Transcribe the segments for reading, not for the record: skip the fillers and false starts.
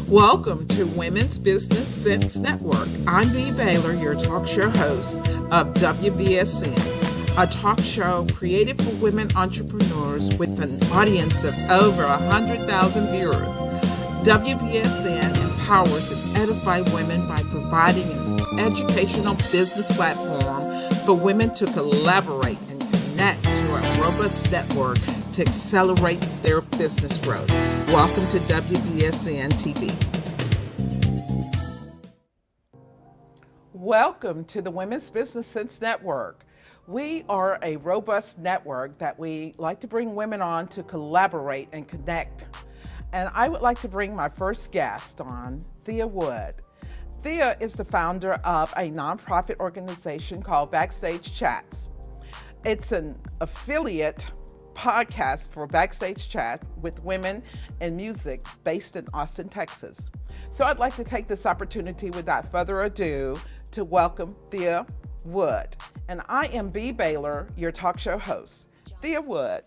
Welcome to Women's Business Sense Network. I'm Bea Baylor, your talk show host of WBSN, a talk show created for women entrepreneurs with an audience of over 100,000 viewers. WBSN empowers and edifies women by providing an educational business platform for women to collaborate and connect to a robust network to accelerate their business growth. Welcome to WBSN TV. Welcome to the Women's Business Sense Network. We are a robust network that we like to bring women on to collaborate and connect. And I would like to bring my first guest on, Thea Wood. Thea is the founder of a nonprofit organization called Backstage Chats. It's an affiliate podcast for Backstage Chat with women in music based in Austin, Texas. So I'd like to take this opportunity without further ado to welcome Thea Wood. And I am Bea Baylor, your talk show host. Thea Wood,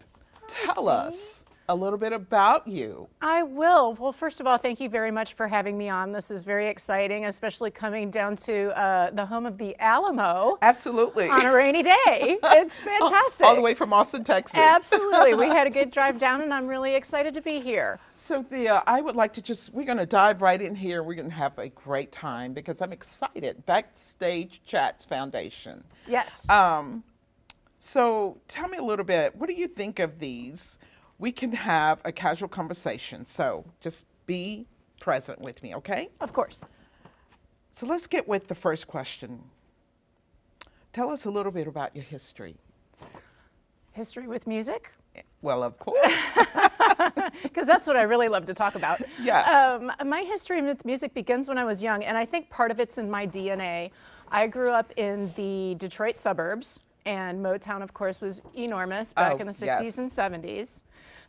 tell us a little bit about you. I will. Well, first of all, thank you very much for having me on. This is very exciting, especially coming down to the home of the Alamo. Absolutely. On a rainy day. It's fantastic. All the way from Austin, Texas. Absolutely. We had a good drive down, and I'm really excited to be here. So Thea, I would like to we're going to dive right in here. We're going to have a great time because I'm excited. Backstage Chats Foundation. Yes. So tell me a little bit, what do you think of these? We can have a casual conversation, so just be present with me, okay? Of course. So let's get with the first question. Tell us a little bit about your history. History with music? Well, of course. Because that's what I really love to talk about. Yes. My history with music begins when I was young, and I think part of it's in my DNA. I grew up in the Detroit suburbs, and Motown, of course, was enormous back in the 60s and 70s.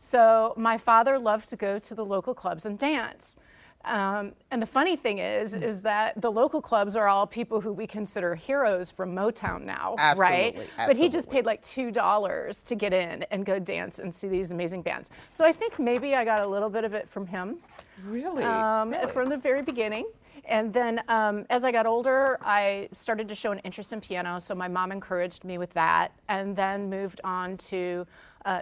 So my father loved to go to the local clubs and dance. And the funny thing is that the local clubs are all people who we consider heroes from Motown now, right? Absolutely. But he just paid like $2 to get in and go dance and see these amazing bands. So I think maybe I got a little bit of it from him. Really? From the very beginning. And then as I got older, I started to show an interest in piano, so my mom encouraged me with that, and then moved on to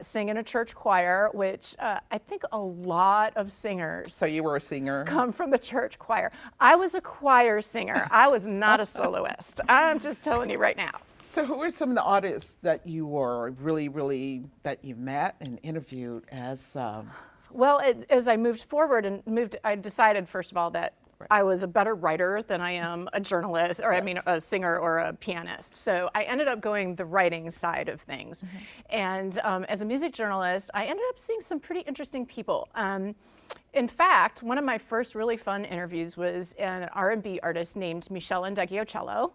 sing in a church choir, which I think a lot of singers So you were a singer? come from the church choir. I was a choir singer. I was not a soloist. I'm just telling you right now. So who are some of the artists that you were really, that you met and interviewed as? Well, as I moved forward I decided, first of all, that I was a better writer than I am a journalist, or I mean a singer or a pianist. So I ended up going the writing side of things. And as a music journalist, I ended up seeing some pretty interesting people. In fact, one of my first really fun interviews was an R&B artist named Michelle Ndegeocello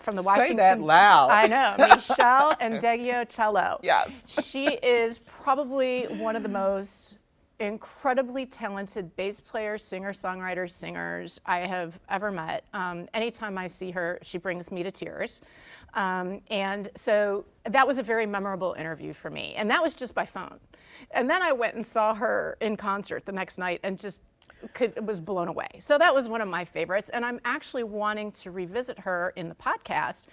from the Washington. Say that loud. I know, Michelle Ndegeocello. Yes. She is probably one of the most incredibly talented bass players, singer-songwriters, singers I have ever met. Anytime I see her, she brings me to tears. And so that was a very memorable interview for me. And that was just by phone. And then I went and saw her in concert the next night and just was blown away. So that was one of my favorites. And I'm actually wanting to revisit her in the podcast,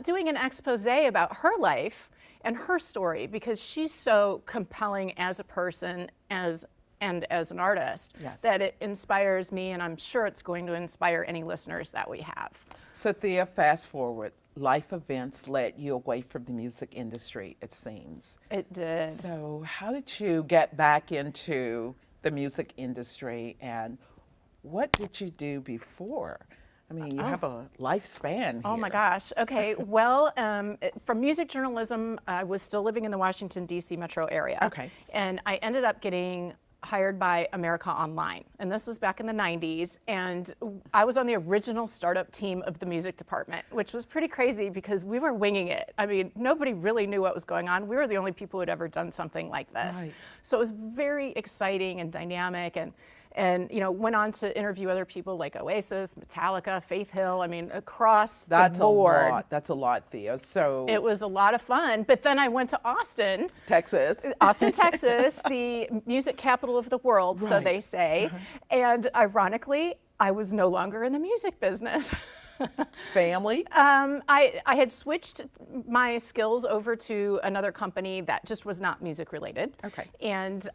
doing an expose about her life and her story, because she's so compelling as a person and as an artist, that it inspires me, and I'm sure it's going to inspire any listeners that we have. So Thea, fast forward, life events led you away from the music industry, it seems. It did. So how did you get back into the music industry, and what did you do before? I mean, you have a lifespan here. Oh my gosh. Okay. Well, from music journalism, I was still living in the Washington, D.C. metro area. Okay. And I ended up getting hired by America Online. And this was back in the 90s. And I was on the original startup team of the music department, which was pretty crazy because we were winging it. I mean, nobody really knew what was going on. We were the only people who had ever done something like this. Right. So it was very exciting and dynamic. And and went on to interview other people like Oasis, Metallica, Faith Hill. I mean, across That's the board. a lot. That's a lot, Thea. So It was a lot of fun. But then I went to Austin, Texas. Texas, the music capital of the world, so Right. they say. And ironically, I was no longer in the music business. Family. I had switched my skills over to another company that just was not music related. Okay. And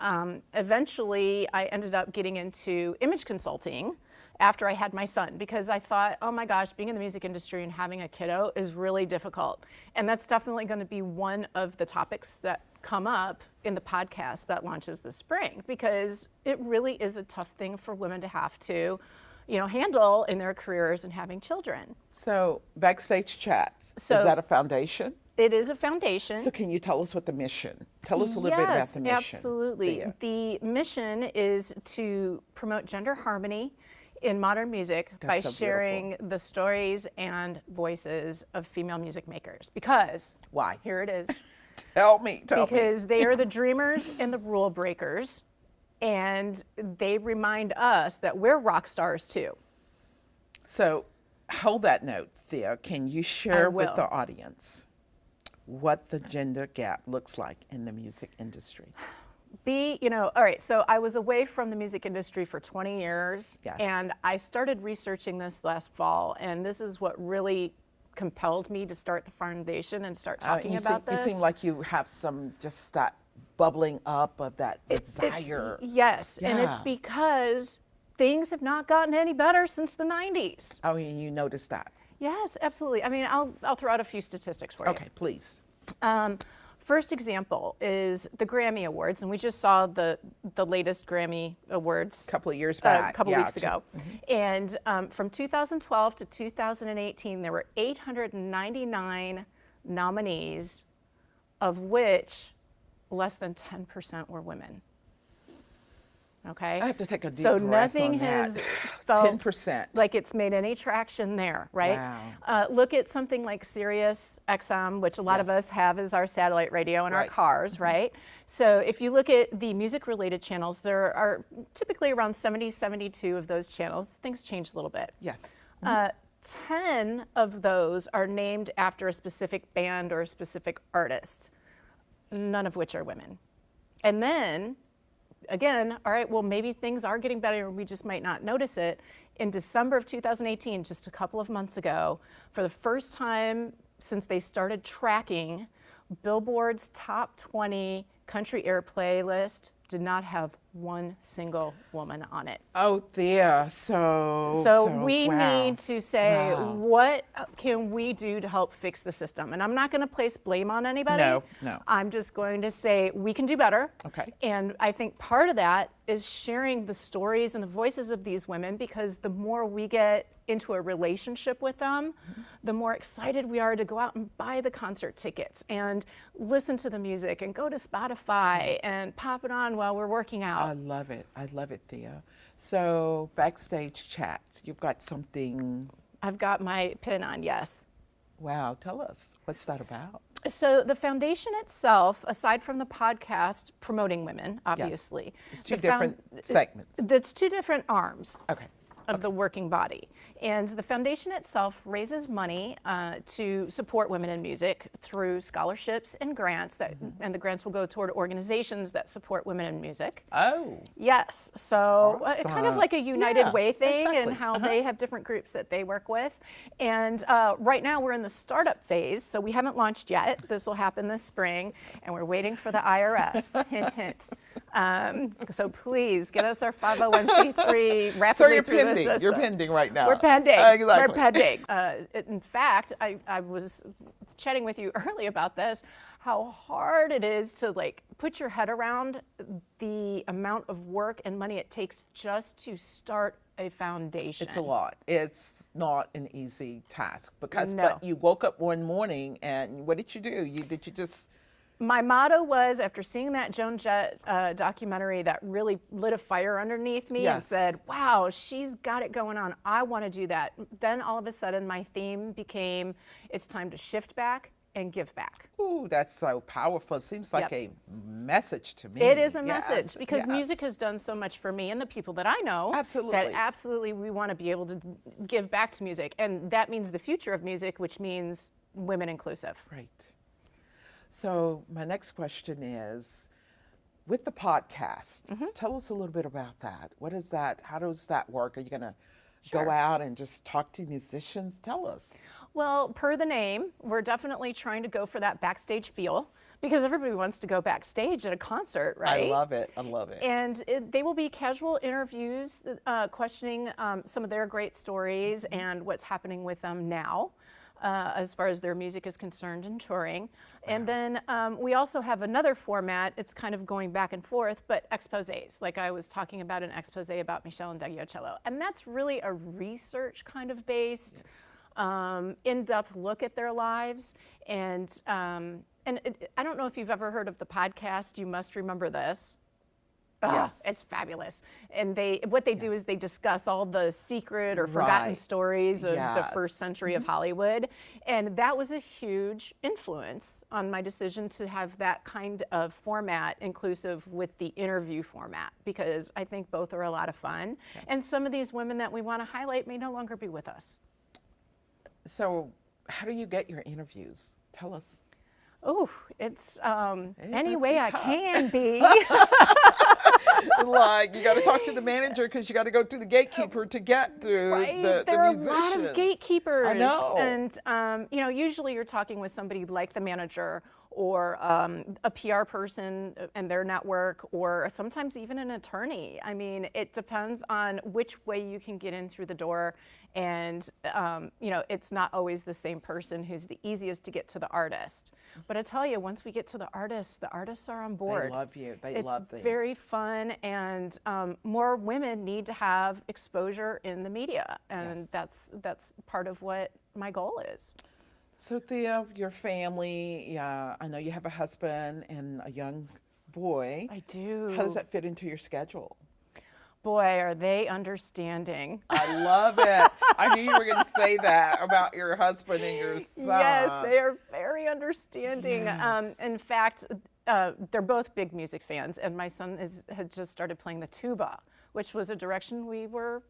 eventually I ended up getting into image consulting after I had my son, because I thought, oh my gosh, being in the music industry and having a kiddo is really difficult. And that's definitely going to be one of the topics that come up in the podcast that launches this spring, because it really is a tough thing for women to have to handle in their careers and having children. So Backstage Chats, So- is that a foundation? It is a foundation. So can you tell us what the mission? Tell us a little bit about the mission. Absolutely. Thea. The mission is to promote gender harmony in modern music by so sharing the stories and voices of female music makers. Because, Why? here it is, Tell me. because they are the dreamers and the rule breakers, and they remind us that we're rock stars too. So hold that note, Thea. Can you share with will. the audience what the gender gap looks like in the music industry? All right, so I was away from the music industry for 20 years, Yes. and I started researching this last fall, and this is what really compelled me to start the foundation and start talking about this. You seem like you have just that bubbling up of that desire. Yes, and it's Yeah. because things have not gotten any better since the 90s. Oh, and you noticed that. Yes, absolutely. I mean, I'll throw out a few statistics for you. Okay, please. First example is the Grammy Awards, and we just saw the latest Grammy Awards A couple of years back. a couple Yeah, weeks ago. And from 2012 to 2018, there were 899 nominees, of which less than 10% were women. Okay? I have to take a deep so breath nothing on has that. felt 10%. like it's made any traction there, right? Wow. Look at something like Sirius XM, which a lot of Yes. us have as our satellite radio in our Right. cars, right? So if you look at the music-related channels, there are typically around 70, 72 of those channels. Things change a little bit. Yes. 10 of those are named after a specific band or a specific artist, none of which are women. And then, again, all right, well, maybe things are getting better and we just might not notice it. In December of 2018, just a couple of months ago, for the first time since they started tracking, Billboard's top 20 country airplay list did not have one single woman on it. Oh, Thea. So we wow. need to say, Wow. what can we do to help fix the system? And I'm not going to place blame on anybody. No. I'm just going to say we can do better. Okay. And I think part of that is sharing the stories and the voices of these women, because the more we get into a relationship with them, the more excited we are to go out and buy the concert tickets and listen to the music and go to Spotify and pop it on while we're working out. I love it. I love it, Thea. So Backstage Chats, you've got something. I've got my pin on, yes. Wow, tell us. What's that about? So the foundation itself, aside from the podcast promoting women, obviously, It's two the different segments. That's two different arms Okay. of the working body. And the foundation itself raises money to support women in music through scholarships and grants, and the grants will go toward organizations that support women in music. Oh. Yes, so That's kind of awesome. like a United Yeah, Way thing, exactly. and how they have different groups that they work with. And right now we're in the startup phase, so we haven't launched yet. This will happen this spring, and we're waiting for the IRS. Hint, hint. So please get us our 501c3 rapidly So you're through the pending. system. You're pending right now. We're pending. Exactly. We're pending. In fact, I was chatting with you early about this, how hard it is to put your head around the amount of work and money it takes just to start a foundation. It's a lot. It's not an easy task because No. but you woke up one morning and what did you do? Did you just My motto was, after seeing that Joan Jett documentary that really lit a fire underneath me and Yes. said, wow, she's got it going on. I want to do that. Then all of a sudden my theme became, it's time to shift back and give back. Ooh, that's so powerful. It seems like Yep. a message to me. It is a Yes, message because yes. music has done so much for me and the people that I know. Absolutely. That absolutely we want to be able to give back to music. And that means the future of music, which means women inclusive. Right. So my next question is, with the podcast, tell us a little bit about that. What is that? How does that work? Are you going to go out and just talk to musicians? Tell us. Well, per the name, we're definitely trying to go for that backstage feel because everybody wants to go backstage at a concert, right? I love it. I love it. And they will be casual interviews questioning some of their great stories and what's happening with them now. As far as their music is concerned and touring. And then we also have another format, it's kind of going back and forth, but exposés, like I was talking about an expose about Michelle and Doug Yocello. And that's really a research kind of based, in-depth look at their lives. And I don't know if you've ever heard of the podcast, You Must Remember This. Yes. It's fabulous. And what they do is they discuss all the secret or forgotten Right. stories of the Yes. first century of Hollywood. And that was a huge influence on my decision to have that kind of format inclusive with the interview format, because I think both are a lot of fun. And some of these women that we want to highlight may no longer be with us. So how do you get your interviews? Tell us. Oh, it's any must way be I tough. can be. Like, you got to talk to the manager because you got to go to the gatekeeper to get to Right. the There are a musicians. lot of gatekeepers. I know. And, usually you're talking with somebody like the manager or a PR person and their network, or sometimes even an attorney. I mean, it depends on which way you can get in through the door. And, it's not always the same person who's the easiest to get to the artist. But I tell you, once we get to the artists are on board. They love you. They It's love you. very fun, and more women need to have exposure in the media, and Yes. that's part of what my goal is. So Thea, your family, I know you have a husband and a young boy. I do. How does that fit into your schedule? Boy, are they understanding. I love it. I knew you were going to say that about your husband and your son. Yes, they are very understanding. Yes. In fact, they're both big music fans, and my son had just started playing the tuba, which was a direction we were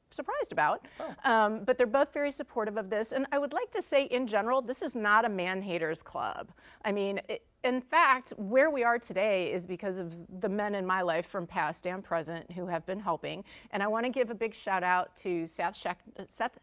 surprised about. But they're both very supportive of this. And I would like to say, in general, this is not a man-haters club. I mean, in fact, where we are today is because of the men in my life from past and present who have been helping. And I want to give a big shout out to Seth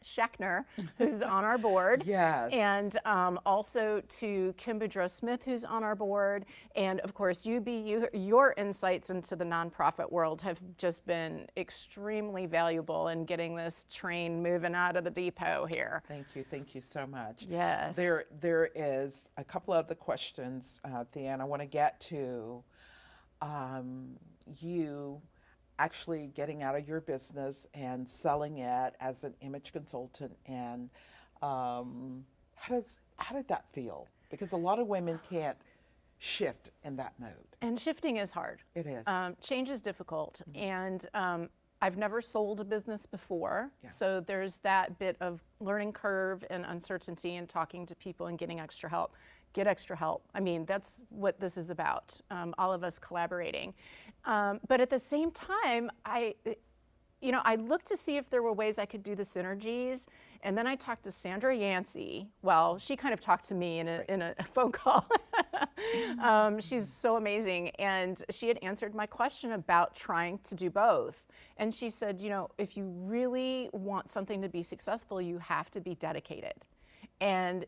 Schachner, who's on our board. Yes. And also to Kim Boudreaux-Smith, who's on our board. And of course, your insights into the nonprofit world have just been extremely valuable in getting this train moving out of the depot here. Thank you so much. Yes. There is a couple of the questions, Thea, and I want to get to you actually getting out of your business and selling it as an image consultant, and how did that feel? Because a lot of women can't shift in that mode. And shifting is hard. It is. Change is difficult. And I've never sold a business before. Yeah. So there's that bit of learning curve and uncertainty and talking to people and getting extra help. Get extra help. I mean, that's what this is about, all of us collaborating. But at the same time, I looked to see if there were ways I could do the synergies. And then I talked to Sandra Yancey. Well, she kind of talked to me in a phone call. She's so amazing. And she had answered my question about trying to do both. And she said, if you really want something to be successful, you have to be dedicated. And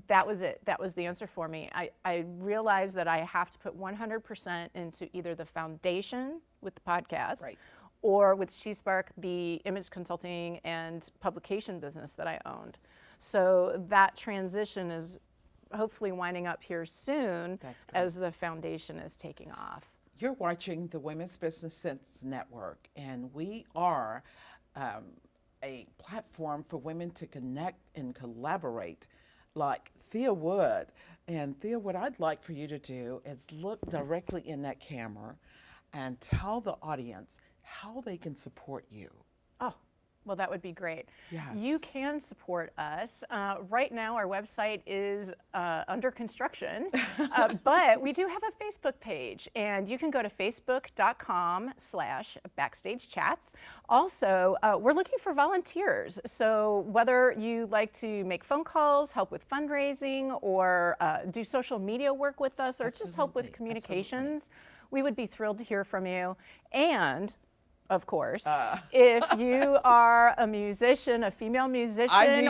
that was it. That was the answer for me. I realized that I have to put 100% into either the foundation with the podcast, Right. or with SheSpark, the image consulting and publication business that I owned. So that transition is hopefully winding up here soon That's great. as the foundation is taking off. You're watching the Women's Business Sense Network, and we are a platform for women to connect and collaborate, like Thea Wood. And Thea, what I'd like for you to do is look directly in that camera and tell the audience how they can support you. Oh, Well, that would be great. Yes. You can support us. Right now, our website is under construction, but we do have a Facebook page, and you can go to facebook.com/backstagechats. Also, we're looking for volunteers. So whether you like to make phone calls, help with fundraising, or do social media work with us, or just help with communications, we would be thrilled to hear from you. And of course, if you are a musician, a female musician,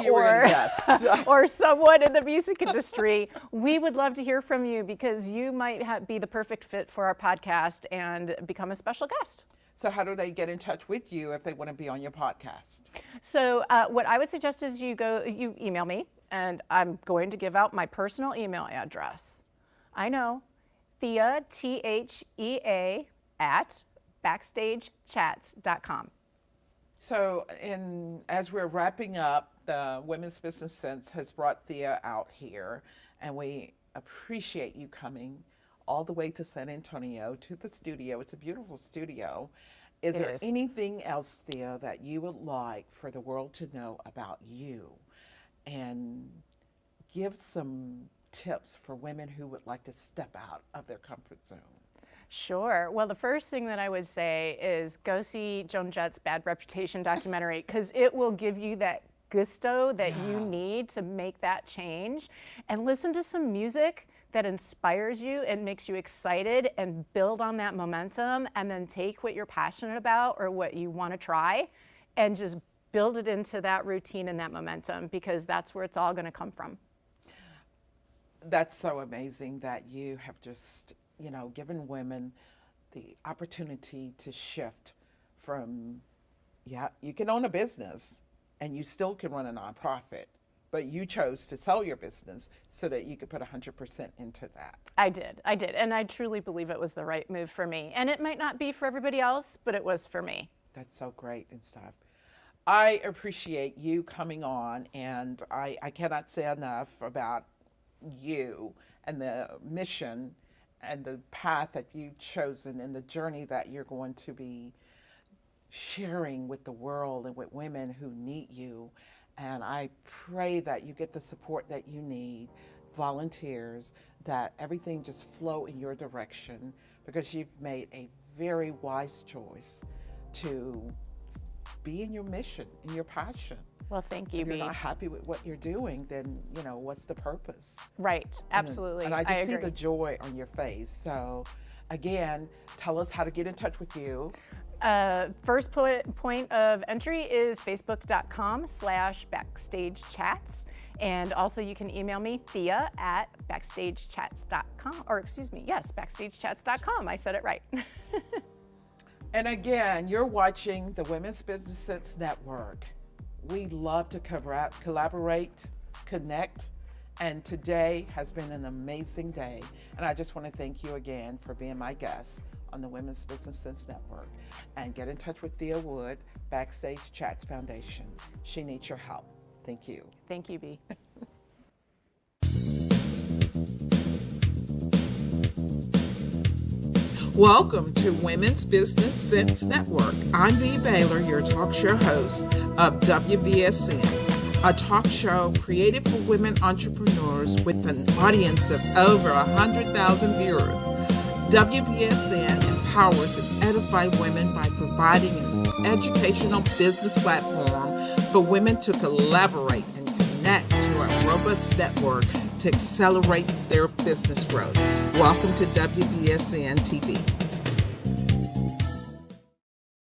or someone in the music industry, we would love to hear from you because you might be the perfect fit for our podcast and become a special guest. So how do they get in touch with you if they want to be on your podcast? So what I would suggest is you email me, and I'm going to give out my personal email address. I know, Thea, Thea, at backstagechats.com. So as we're wrapping up, the Women's Business Sense has brought Thea out here, and we appreciate you coming all the way to San Antonio to the studio. It's a beautiful studio. Is there anything else, Thea, that you would like for the world to know about you, and give some tips for women who would like to step out of their comfort zone? Sure. Well, the first thing that I would say is go see Joan Jett's Bad Reputation documentary, because it will give you that gusto that you need to make that change. And listen to some music that inspires you and makes you excited, and build on that momentum, and then take what you're passionate about or what you want to try and just build it into that routine and that momentum, because that's where it's all going to come from. That's so amazing that you have just given women the opportunity to shift from, you can own a business and you still can run a nonprofit, but you chose to sell your business so that you could put 100% into that. I did. And I truly believe it was the right move for me. And it might not be for everybody else, but it was for me. That's so great and stuff. I appreciate you coming on, and I cannot say enough about you and the mission and the path that you've chosen and the journey that you're going to be sharing with the world and with women who need you. And I pray that you get the support that you need, volunteers, that everything just flow in your direction, because you've made a very wise choice to be in your mission, in your passion. Well, thank you, If you're Bee. not happy with what you're doing, then, what's the purpose? Right, absolutely. And I just see agree. the joy on your face. So, again, tell us how to get in touch with you. First point of entry is facebook.com/backstagechats. And also you can email me, Thea, at backstagechats.com, or backstagechats.com. I said it right. And again, you're watching the Women's Business Sense Network. We love to collaborate, connect, and today has been an amazing day. And I just want to thank you again for being my guest on the Women's Business Sense Network. And get in touch with Thea Wood, Backstage Chats Foundation. She needs your help. Thank you. Thank you, Bee. Welcome to Women's Business Sense Network. I'm Bee Baylor, your talk show host of WBSN, a talk show created for women entrepreneurs with an audience of over 100,000 viewers. WBSN empowers and edifies women by providing an educational business platform for women to collaborate and connect to a robust network to accelerate their business growth. Welcome to WBSN TV.